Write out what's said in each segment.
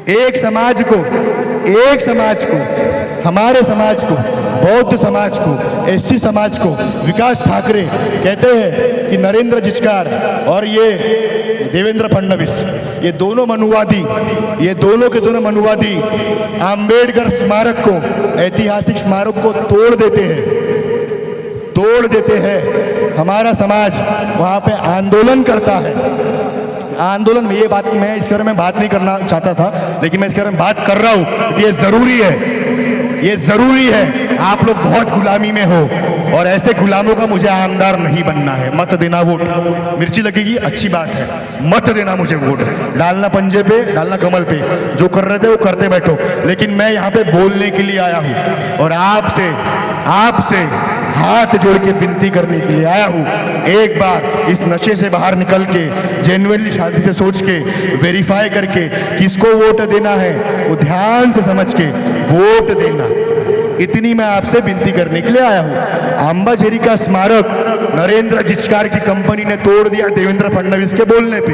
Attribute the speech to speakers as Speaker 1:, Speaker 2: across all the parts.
Speaker 1: एक समाज को हमारे समाज को, बौद्ध समाज को, एससी समाज को विकास ठाकरे कहते हैं कि नरेंद्र जिचकार और ये देवेंद्र फडणवीस, ये दोनों मनुवादी अंबेडकर स्मारक को, ऐतिहासिक स्मारक को तोड़ देते हैं। हमारा समाज वहाँ पे आंदोलन करता है। आंदोलन में मैं इस बारे में बात नहीं करना चाहता था, लेकिन मैं इस बारे में बात कर रहा हूँ। ये ज़रूरी है। आप लोग बहुत गुलामी में हो और ऐसे गुलामों का मुझे आमदार नहीं बनना है। मत देना वोट, मिर्ची लगेगी अच्छी बात है, मत देना मुझे वोट। डालना पंजे पे, डालना कमल पे, जो कर रहे थे वो करते बैठो। लेकिन मैं यहाँ पे बोलने के लिए आया हूँ और आपसे हाथ जोड़ के विनती करने के लिए आया हूँ। एक बार इस नशे से बाहर निकल के जेन्युइनली शांति से सोच के वेरीफाई करके किसको वोट देना है वो ध्यान से समझ के वोट देना, इतनी मैं आपसे विनती करने के लिए आया हूँ। अंबाझरी का स्मारक नरेंद्र जिचकार की कंपनी ने तोड़ दिया देवेंद्र फडणवीस के बोलने पे।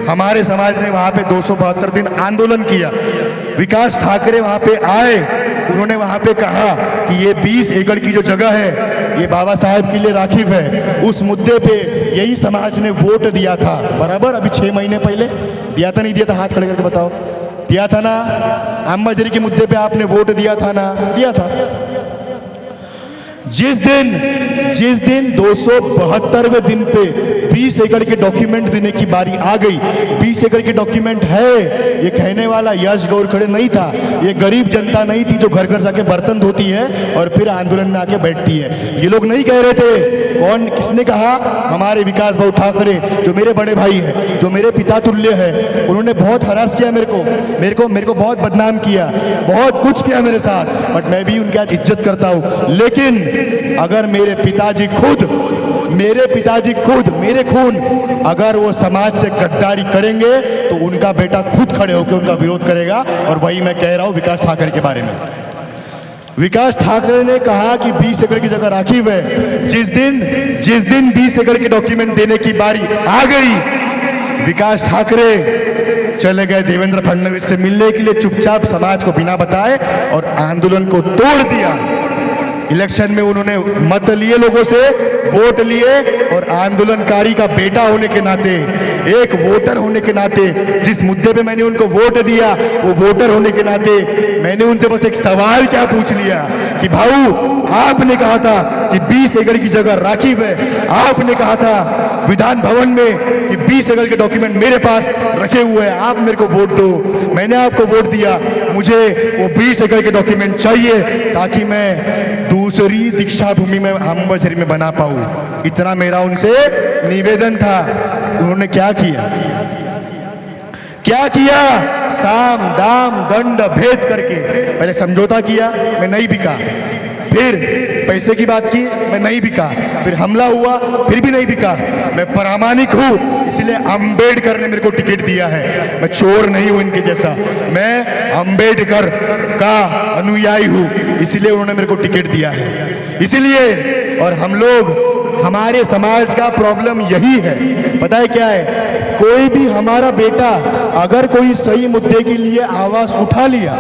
Speaker 1: हमारे समाज ने वहाँ पे 272 दिन आंदोलन किया। विकास ठाकरे वहाँ पे आए, उन्होंने वहाँ पे कहा कि ये 20 एकड़ की जो जगह है ये बाबा साहेब के लिए राखिव है। उस मुद्दे पे यही समाज ने वोट दिया था, बराबर अभी 6 महीने पहले दिया था, नहीं दिया था? हाथ खड़े करके बताओ, दिया था ना? अंबाझरी के मुद्दे पे आपने वोट दिया था ना? दिया था। जिस दिन 272वें दिन पे 20 एकड़ के डॉक्यूमेंट देने की बारी आ गई, 20 एकड़ के डॉक्यूमेंट है, ये कहने वाला यश गौर खड़े नहीं था, ये गरीब जनता नहीं थी जो घर घर जाके बर्तन धोती है और फिर आंदोलन में आके बैठती है। ये लोग नहीं कह रहे थे। किसने कहा? हमारे विकास भाऊ ठाकरे, जो मेरे बड़े भाई है, जो मेरे पिता तुल्य है। उन्होंने बहुत हरास किया मेरे को बहुत बदनाम किया, बहुत कुछ किया मेरे साथ, बट मैं भी उनकी आज इज्जत करता हूँ। लेकिन अगर मेरे पिताजी खुद मेरे खून अगर वो समाज से गद्दारी करेंगे तो उनका बेटा खुद खड़े होकर उनका विरोध करेगा। और वही मैं कह रहा हूं विकास ठाकरे के बारे में। विकास ठाकरे ने कहा कि 20 एकड़ की जगह राखिव है। जिस दिन 20 एकड़ के डॉक्यूमेंट देने की बारी आ गई, विकास ठाकरे चले गए देवेंद्र फडणवीस से मिलने के लिए, चुपचाप समाज को बिना बताए, और आंदोलन को तोड़ दिया। इलेक्शन में उन्होंने मत लिए, लोगों से वोट लिए, और आंदोलनकारी का बेटा होने के नाते, एक वोटर होने के नाते, जिस मुद्दे पे मैंने उनको वोट दिया, वो वोटर होने के नाते मैंने उनसे बस एक सवाल क्या पूछ लिया कि भाऊ, आपने कहा था कि 20 एकड़ की जगह राखिव है, आपने कहा था विधान भवन में कि 20 एकड़ के डॉक्यूमेंट मेरे पास रखे हुए हैं, आप मेरे को वोट दो। मैंने आपको वोट दिया, मुझे वो 20 एकड़ के डॉक्यूमेंट चाहिए ताकि मैं दूसरी दीक्षा भूमि में अंबाझरी में बना पाऊं। इतना मेरा उनसे निवेदन था। उन्होंने क्या किया? साम दाम दंड भेद करके पहले समझौता किया, मैं नहीं बिका, फिर पैसे की बात की, मैं नहीं बिका, फिर हमला हुआ, फिर भी नहीं बिका। मैं प्रामाणिक हूँ, इसलिए अंबेडकर ने मेरे को टिकट दिया है। मैं चोर नहीं हूँ इनके जैसा, मैं अंबेडकर का अनुयायी हूँ, इसलिए उन्होंने मेरे को टिकट दिया है। इसलिए, और हम लोग, हमारे समाज का प्रॉब्लम यही है, पता है क्या है? कोई भी हमारा बेटा अगर कोई सही मुद्दे के लिए आवाज उठा लिया,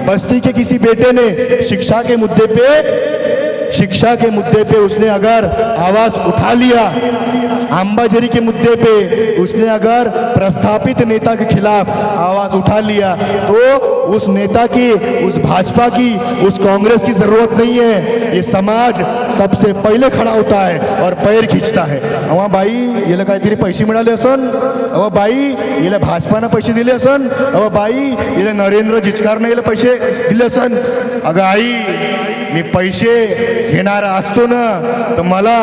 Speaker 1: बस्ती के किसी बेटे ने शिक्षा के मुद्दे पे उसने अगर आवाज उठा लिया, अंबाझरी के मुद्दे पे उसने अगर प्रस्थापित नेता के खिलाफ आवाज उठा लिया, तो उस नेता की, उस भाजपा की, उस कांग्रेस की जरूरत नहीं है। ये समाज सबसे पहले खड़ा होता है और पैर खींचता है। अवा बाई, याला काहीतरी पैसे मिळाले असन, अवा बाई याला भाजपानं पैसे दिले असन, अवा बाई याला नरेंद्र जिचकारनं याला पैसे दिले असन। अगं आई, मी पैसे घेणारा असतो ना, तर मला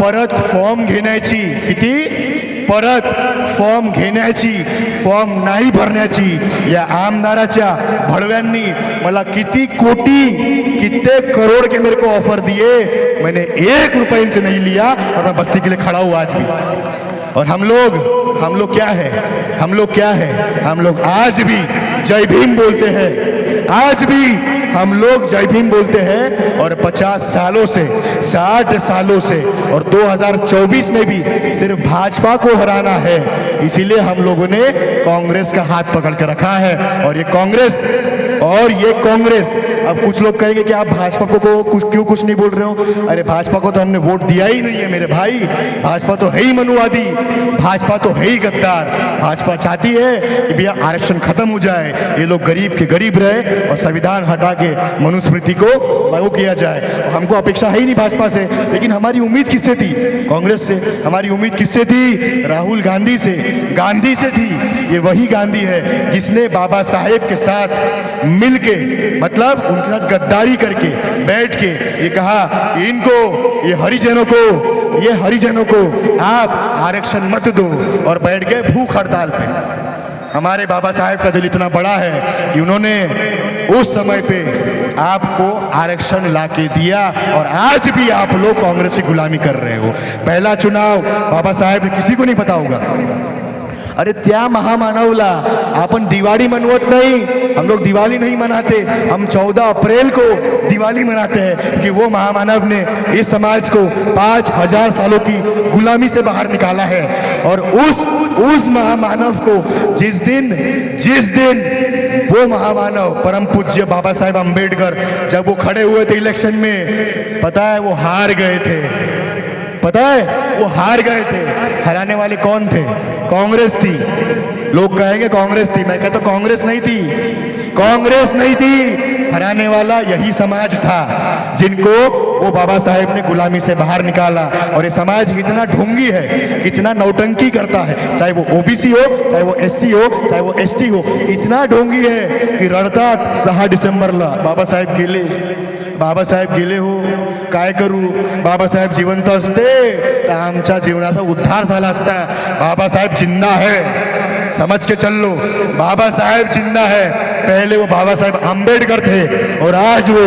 Speaker 1: परत फॉर्म घेण्याची, फॉर्म नाही भरण्याची या आमदाराच्या भडव्यांनी मला कित्येक करोड़ के मेरे को ऑफर दिए, मैंने 1 रुपए इनसे नहीं लिया और मैं बस्ती के लिए खड़ा हूँ आज भी। और हम लोग क्या है? हम लोग आज भी जय भीम बोलते हैं, आज भी हम लोग जय भीम बोलते हैं और 50 सालों से, 60 सालों से और 2024 में भी सिर्फ भाजपा को हराना है। इसीलिए हम लोगों ने कांग्रेस का हाथ पकड़ के रखा है। और ये कांग्रेस अब कुछ लोग कहेंगे कि आप भाजपा को क्यों कुछ नहीं बोल रहे हो। अरे भाजपा को तो हमने वोट दिया ही नहीं है मेरे भाई। भाजपा तो है ही मनुवादी, भाजपा तो है ही गद्दार। भाजपा चाहती है कि भैया आरक्षण खत्म हो जाए, ये लोग गरीब के गरीब रहे और संविधान हटा के मनुस्मृति को लागू किया जाए। हमको अपेक्षा है ही नहीं भाजपा से, लेकिन हमारी उम्मीद किससे थी? कांग्रेस से। हमारी उम्मीद किससे थी? राहुल गांधी से, गांधी से थी। ये वही गांधी है जिसने बाबा साहेब के साथ मिलके, मतलब उनके साथ गद्दारी करके बैठ के ये कहा कि इनको, ये हरिजनों को आप आरक्षण मत दो, और बैठ गए भूख हड़ताल पे। हमारे बाबा साहेब का दिल इतना बड़ा है कि उन्होंने उस समय पे आपको आरक्षण लाके दिया, और आज भी आप लोग कांग्रेस की गुलामी कर रहे हो। पहला चुनाव बाबा साहेब ने किसी को नहीं पता होगा। अरे त्या महामानवला आपण दिवाळी मनवत नहीं, हम लोग दिवाली नहीं मनाते, हम 14 अप्रैल को दिवाली मनाते हैं कि वो महामानव ने इस समाज को 5000 सालों की गुलामी से बाहर निकाला है। और उस महामानव को जिस दिन वो महामानव परम पूज्य बाबा साहेब अम्बेडकर जब वो खड़े हुए थे इलेक्शन में, पता है वो हार गए थे। हराने वाले कौन थे? कांग्रेस थी। लोग कहेंगे कांग्रेस थी, मैं कहता कांग्रेस नहीं थी। हराने वाला यही समाज था जिनको वो बाबा साहेब ने गुलामी से बाहर निकाला। और ये समाज इतना ढोंगी है, इतना नौटंकी करता है, चाहे वो ओबीसी हो, चाहे वो एससी हो, चाहे वो एसटी हो, इतना ढोंगी है कि रडतात 6 डिसेंबरला बाबासाहेब गेले हो, काय करू? बाबासाहेब जिवंत असते तर आमच्या जीवनाचा उद्धार झाला असता। बाबासाहेब जिंदा है, समझ के चल लो, बाबासाहेब जिंदा है। पहले वो बाबासाहेब अम्बेडकर थे और आज वो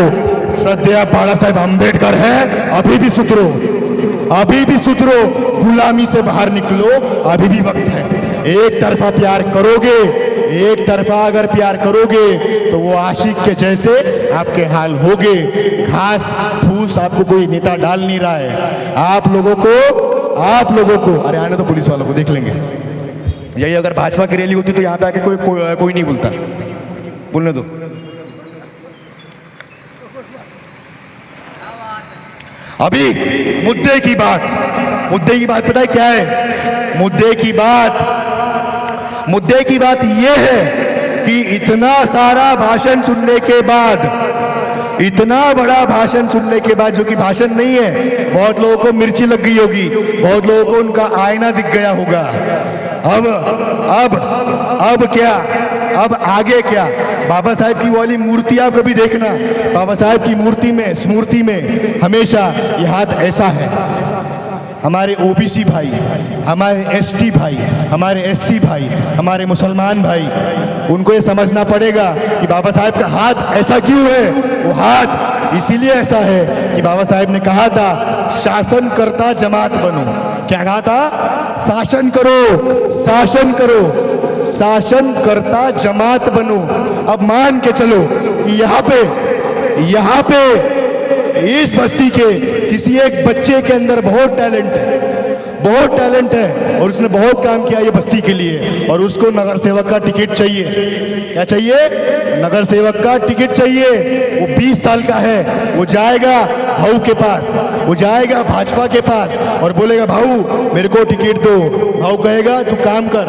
Speaker 1: श्रद्धेय बाला साहेब अम्बेडकर है। अभी भी सुधरो, गुलामी से बाहर निकलो, अभी भी वक्त है। एक तरफा अगर प्यार करोगे तो वो आशिक के जैसे आपके हाल होगे। घास फूस आपको कोई नेता डाल नहीं रहा है। आप लोगों को अरे आने तो पुलिस वालों को देख लेंगे। यही अगर भाजपा की रैली होती तो यहाँ पे आके कोई नहीं बोलता, बोलने दो। अभी मुद्दे की बात पता है क्या है? मुद्दे की बात ये है कि इतना सारा भाषण सुनने के बाद, इतना बड़ा भाषण सुनने के बाद, जो कि भाषण नहीं है, बहुत लोगों को मिर्ची लग गई होगी, बहुत लोगों को उनका आईना दिख गया होगा। अब क्या? अब आगे क्या? बाबा साहेब की वाली मूर्ति आप कभी देखना, बाबा साहेब की स्मूर्ति में हमेशा ये हाथ ऐसा है। हमारे ओबीसी भाई, हमारे एसटी भाई, हमारे एससी भाई, हमारे मुसलमान भाई, उनको ये समझना पड़ेगा कि बाबा साहेब का हाथ ऐसा क्यों है। वो हाथ इसीलिए ऐसा है कि बाबा साहेब ने कहा था शासनकर्ता जमात बनो। क्या कहा था? शासन करो, शासनकर्ता जमात बनो। अब मान के चलो कि यहाँ पे इस बस्ती के किसी एक बच्चे के अंदर बहुत टैलेंट है और उसने बहुत काम किया ये बस्ती के लिए, और उसको नगर सेवक का टिकट चाहिए। क्या चाहिए? नगर सेवक का टिकट चाहिए। वो 20 साल का है, वो जाएगा भाऊ के पास, वो जाएगा भाजपा के पास और बोलेगा भाऊ मेरे को टिकट दो। भाऊ कहेगा तू काम कर।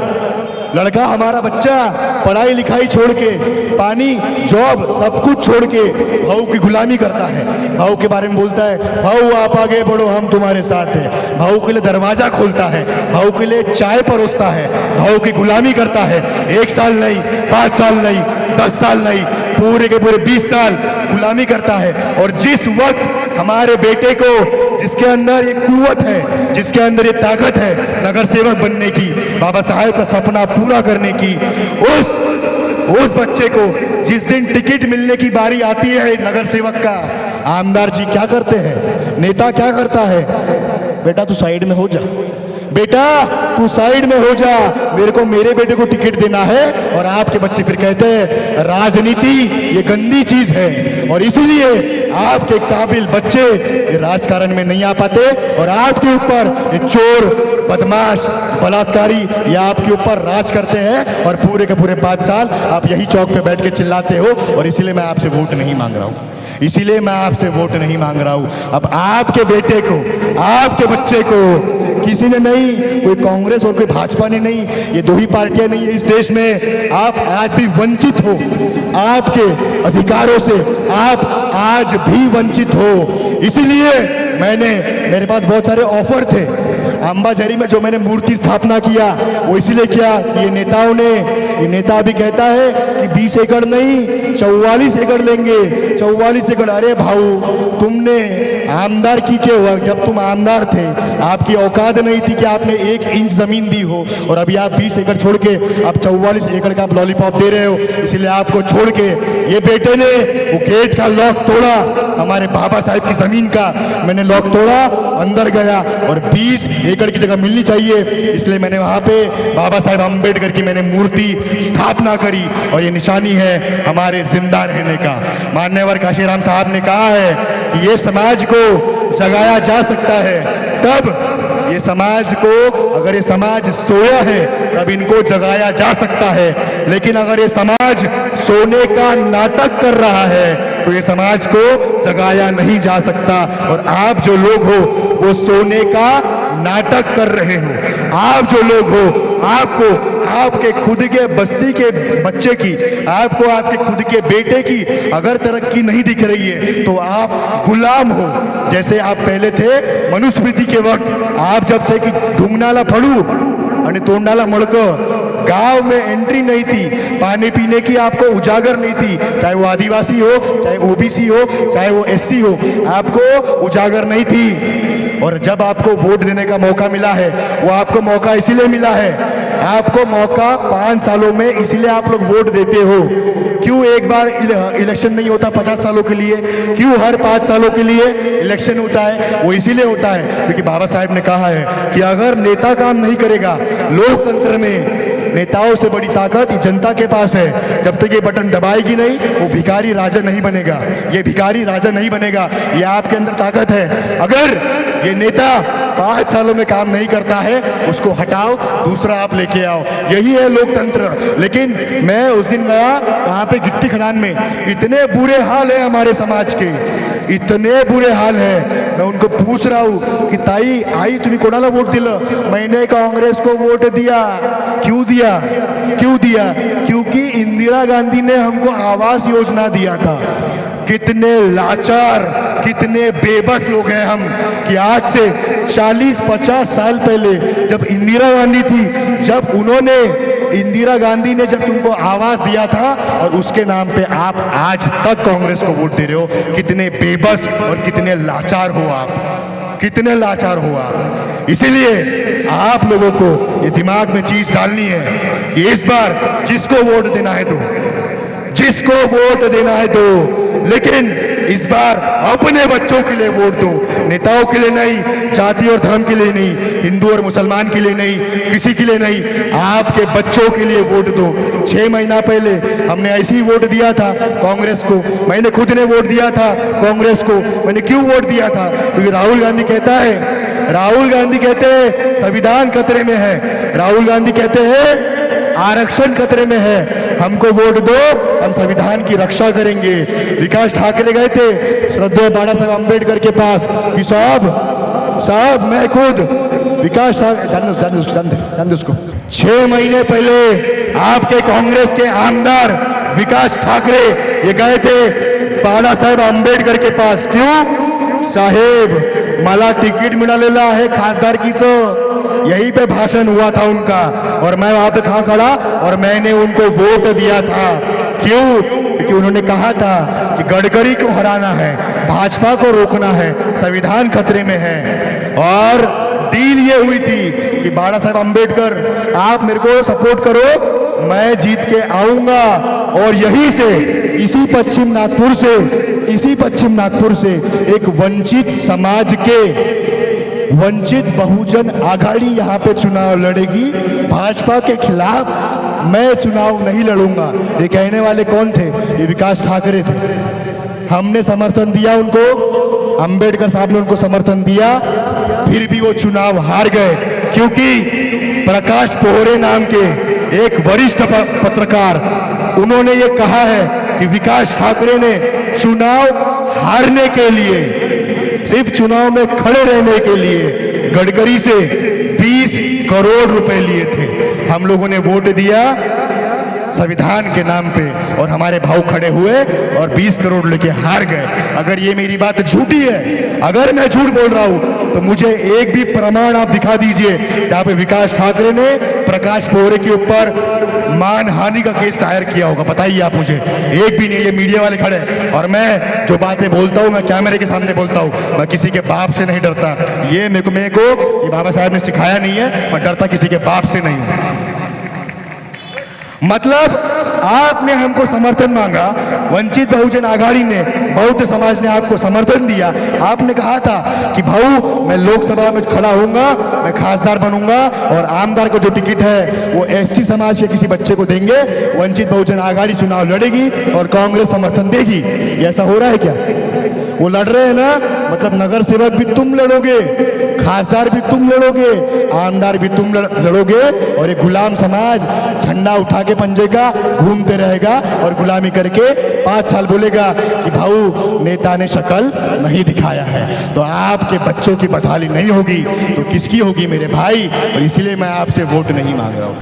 Speaker 1: लड़का हमारा बच्चा पढ़ाई लिखाई छोड़ के, पानी जॉब सब कुछ छोड़ के भाऊ की गुलामी करता है। भाऊ के बारे में बोलता है भाऊ आप आगे बढ़ो, हम तुम्हारे साथ हैं। भाऊ के लिए दरवाजा खोलता है, भाऊ के लिए चाय परोसता है, भाऊ की गुलामी करता है। 1 साल नहीं, 5 साल नहीं, 10 साल नहीं, पूरे के पूरे 20 साल गुलामी करता है। और जिस वक्त हमारे बेटे को, जिसके अंदर ये कुव्वत है, जिसके अंदर ये ताकत है नगर सेवक बनने की, बाबा साहेब का सपना पूरा करने की, उस बच्चे को जिस दिन टिकट मिलने की बारी आती है नगर सेवक का, आमदार जी क्या करते हैं, नेता क्या करता है? बेटा तू साइड में हो जा, बेटा तू साइड में हो जा, मेरे को मेरे बेटे को टिकट देना है। और आपके बच्चे फिर कहते हैं राजनीति ये गंदी चीज है, और इसीलिए आपके काबिल बच्चे राजकारण में नहीं आ पाते और आपके ऊपर ये चोर, बदमाश, बलात्कारी ये आपके ऊपर राज करते हैं। और पूरे के पूरे 5 साल आप यही चौक पे बैठ के चिल्लाते हो, और इसीलिए मैं आपसे वोट नहीं मांग रहा हूं, इसीलिए मैं आपसे वोट नहीं मांग रहा हूं। अब आपके बेटे को, आपके बच्चे को किसी ने नहीं, कोई कांग्रेस और कोई भाजपा ने नहीं, ये 2 ही पार्टियां नहीं है इस देश में। आप आज भी वंचित हो आपके अधिकारों से, आप आज भी वंचित हो। इसीलिए मेरे पास बहुत सारे ऑफर थे अंबाझरी में, जो मैंने मूर्ति स्थापना किया वो इसलिए किया कि ये नेता भी कहता है कि 20 एकड़ नहीं 44 एकड़ लेंगे, 44 एकड़। अरे भाऊ, तुमने आमदार की के वक्त जब तुम आमदार थे आपकी औकात नहीं थी कि आपने 1 इंच जमीन दी हो, और अभी आप 20 एकड़ छोड़ के आप 44 एकड़ का लॉलीपॉप दे रहे हो। इसलिए आपको छोड़ के ये बेटे ने वो गेट का लॉक तोड़ा, हमारे बाबा साहब की जमीन का मैंने लॉक तोड़ा, अंदर गया, और 20 एकड़ की जगह मिलनी चाहिए, इसलिए मैंने वहां पे बाबा साहब अम्बेडकर की मैंने मूर्ति स्थापना करी। और ये निशानी है हमारे जिंदा रहने का। मान्यवर काशीराम साहब ने कहा है कि ये समाज को जगाया जा सकता है तब, ये समाज को, अगर ये समाज सोया है तब इनको जगाया जा सकता है, लेकिन अगर ये समाज सोने का नाटक कर रहा है तो ये समाज को जगाया नहीं जा सकता। और आप जो लोग हो वो सोने का नाटक कर रहे हो। आप जो लोग हो, आपको आपके खुद के बस्ती के बच्चे की, आपको आपके खुद के बेटे की अगर तरक्की नहीं दिख रही है तो आप गुलाम हो। जैसे आप पहले थे मनुस्मृति के वक्त, आप जब थे कि ढूंढनाला फड़ू आणि तोंडाला मड़क, गांव में एंट्री नहीं थी, पानी पीने की आपको उजागर नहीं थी, चाहे वो आदिवासी हो, चाहे ओबीसी हो, चाहे वो एससी हो, आपको उजागर नहीं थी। और जब आपको वोट देने का मौका मिला है, वो आपको मौका इसीलिए मिला है, आपको मौका 5 सालों में इसीलिए आप लोग वोट देते हो। क्यों एक बार इलेक्शन नहीं होता 50 सालों के लिए? क्यों हर 5 सालों के लिए इलेक्शन होता है? वो इसीलिए होता है क्योंकि बाबा साहब ने कहा है कि अगर नेता काम नहीं करेगा, लोकतंत्र में नेताओं से बड़ी ताकत जनता के पास है। जब तक ये बटन दबाएगी नहीं, वो भिखारी राजा नहीं बनेगा, ये भिखारी राजा नहीं बनेगा, ये आपके अंदर ताकत है। अगर ये नेता 5 सालों में काम नहीं करता है, उसको हटाओ, दूसरा आप लेके आओ, यही है लोकतंत्र। लेकिन मैं उस दिन गया वहाँ पे गिट्टी खदान में, इतने बुरे हाल है हमारे समाज के, इतने बुरे हाल है। मैं उनको पूछ रहा हूँ कि ताई आई तुम्ही कोणाला वोट दिलं? मैंने कांग्रेस को वोट दिया। क्यों दिया? क्यों दिया? क्योंकि इंदिरा गांधी ने हमको आवास योजना दिया था। कितने लाचार, कितने बेबस लोग हैं हम कि आज से 40-50 साल पहले जब इंदिरा गांधी थी, जब इंदिरा गांधी ने जब तुमको आवास दिया था, और उसके नाम पे आप आज तक कांग्रेस को वोट दे रहे हो। कितने बेबस और कितने लाचार हो आप, कितने लाचार हो आप। इसीलिए आप लोगों को ये दिमाग में चीज डालनी है कि इस बार जिसको वोट देना है दो, जिसको वोट देना है दो, लेकिन इस बार अपने बच्चों के लिए वोट दो, नेताओं के लिए नहीं, जाति और धर्म के लिए नहीं, हिंदू और मुसलमान के लिए नहीं, किसी के लिए नहीं, आपके बच्चों के लिए वोट दो। 6 महीना पहले हमने ऐसे ही वोट दिया था कांग्रेस को, मैंने खुद ने वोट दिया था कांग्रेस को। मैंने क्यों वोट दिया था? क्योंकि राहुल गांधी कहते हैं संविधान खतरे में है, राहुल गांधी कहते हैं आरक्षण खतरे में है, हमको वोट दो, हम संविधान की रक्षा करेंगे। विकास ठाकरे गए थे श्रद्धेय बाबा साहब अम्बेडकर के पास कि साहब मैं खुद विकास जान उसको 6 महीने पहले आपके कांग्रेस के आमदार विकास ठाकरे ये गए थे बाबा साहेब आंबेडकर के पास। क्यों? साहेब मला तिकीट मिळालेलं आहे खासदारकीचं, यहीं पे भाषण हुआ था उनका, और मैं वहां पे था खड़ा और मैंने उनको वोट दिया था। क्यों? क्योंकि उन्होंने कहा था कि गडकरी को हराना है, भाजपा को रोकना है, संविधान खतरे में है। और डील ये हुई थी कि बाबा साहेब अम्बेडकर आप मेरे को सपोर्ट करो, मैं जीत के आऊंगा, और यहीं से इसी पश्चिम नागपुर से एक वंचित समाज के वंचित बहुजन आघाड़ी यहाँ पे चुनाव लड़ेगी, भाजपा के खिलाफ मैं चुनाव नहीं लड़ूंगा। ये कहने वाले कौन थे? ये विकास ठाकरे थे। हमने समर्थन दिया उनको, अंबेडकर साहब ने उनको समर्थन दिया, फिर भी वो चुनाव हार गए, क्योंकि प्रकाश पोहरे नाम के एक वरिष्ठ पत्रकार, उन्होंने ये कहा है कि विकास ठाकरे ने चुनाव हारने के लिए, सिर्फ चुनाव में खड़े रहने के लिए गडकरी से 20 करोड़ रुपए लिए थे। हम लोगों ने वोट दिया संविधान के नाम पे और हमारे भाव खड़े हुए और 20 करोड़ लेके हार गए। अगर ये मेरी बात झूठी है, अगर मैं झूठ बोल रहा हूं, तो मुझे एक भी प्रमाण आप दिखा दीजिए जहां पे विकास ठाकरे ने प्रकाश पोहरे के ऊपर मानहानि का केस दायर किया होगा। बताइए आप मुझे, एक भी नहीं। ये मीडिया वाले खड़े, और मैं जो बातें बोलता हूं मैं कैमरे के सामने बोलता हूं, मैं किसी के बाप से नहीं डरता। ये मेरे को ये बाबा साहब ने सिखाया नहीं है, मैं डरता किसी के बाप से नहीं हूं। मतलब आपने हमको समर्थन मांगा, वंचित बहुजन आघाड़ी ने, बौद्ध समाज ने आपको समर्थन दिया। आपने कहा था कि भाऊ मैं लोकसभा में खड़ा होऊंगा, मैं खासदार बनूंगा और आमदार को जो टिकट है वो एससी समाज के किसी बच्चे को देंगे। वंचित बहुजन आघाड़ी चुनाव लड़ेगी और कांग्रेस समर्थन देगी। ऐसा हो रहा है क्या? वो लड़ रहे हैं ना, मतलब नगर सेवक भी तुम लड़ोगे, खासदार भी तुम लड़ोगे, आमदार भी तुम लड़ोगे, और ये गुलाम समाज झंडा उठा के पंजे का घूमते रहेगा और गुलामी करके 5 साल बोलेगा कि भाऊ नेता ने शक्ल नहीं दिखाया है। तो आपके बच्चों की बदहाली नहीं होगी तो किसकी होगी मेरे भाई? और इसीलिए मैं आपसे वोट नहीं मांग रहा हूँ।